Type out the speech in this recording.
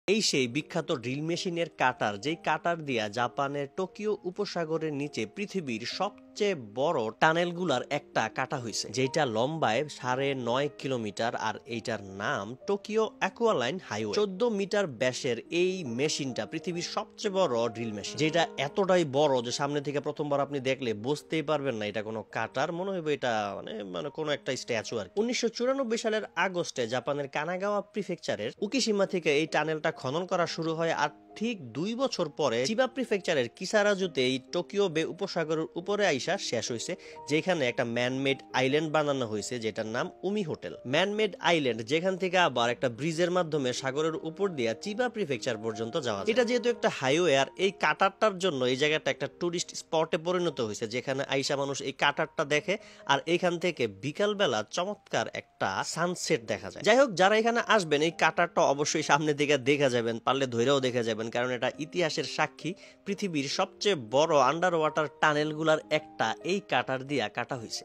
এই সেই বিখ্যাত ড্রিল মেশিনের কাটার, যেই কাটার দিয়া জাপানের টোকিও উপসাগরের নিচে পৃথিবীর সবচেয়ে বড় টানেলগুলার একটা কাটা হয়েছে, যেটা লম্বায় 9.5 কিলোমিটার। আর এইটার নাম টোকিও অ্যাকুয়ালাইন হাইওয়ে। 14 মিটার ব্যাসের এই মেশিনটা পৃথিবীর সবচেয়ে বড় ড্রিল মেশিন, যেটা এতটাই বড় যে সামনে থেকে প্রথমবার আপনি দেখলে বুঝতেই পারবেন না এটা কোনো কাটার, মনে হবে এটা মানে কোনো একটা স্ট্যাচু। আর 1994 সালের আগস্টে জাপানের কানাগাওয়া প্রিফেকচারের উকিশিমা থেকে এই টানেলটা খনন করা শুরু হয়। আর ঠিক 2 বছর পরে চিবা প্রিফেকচারের কিসারাজুতে এই টোকিও বে উপসাগরের উপরে আইসা শেষ হয়েছে, যেখানে একটা ম্যানমেড আইল্যান্ড বানানো হয়েছে যেটার নাম উমি হোটেল। ম্যানমেড আইল্যান্ড, যেখান থেকে আবার একটা ব্রিজের মাধ্যমে সাগরের উপর দিয়ে চিবা প্রিফেকচার পর্যন্ত যাওয়া যায়। এটা যেহেতু একটা হাইওয়ে, আর এই কাটারটার জন্য এই জায়গাটা একটা টুরিস্ট স্পটে পরিণত হয়েছে, যেখানে আইসা মানুষ এই কাটারটা দেখে। আর এখান থেকে বিকালবেলা চমৎকার একটা সানসেট দেখা যায়। যাই হোক, যারা এখানে আসবেন এই কাটারটা অবশ্যই সামনে দিকে দেখা যাবেন, পারলে ধৈরেও দেখে যাবেন, কারণ এটা ইতিহাসের সাক্ষী। পৃথিবীর সবচেয়ে বড় আন্ডার ওয়াটার টানেলগুলার একটা এই কাটার দিয়া কাটা হয়েছে।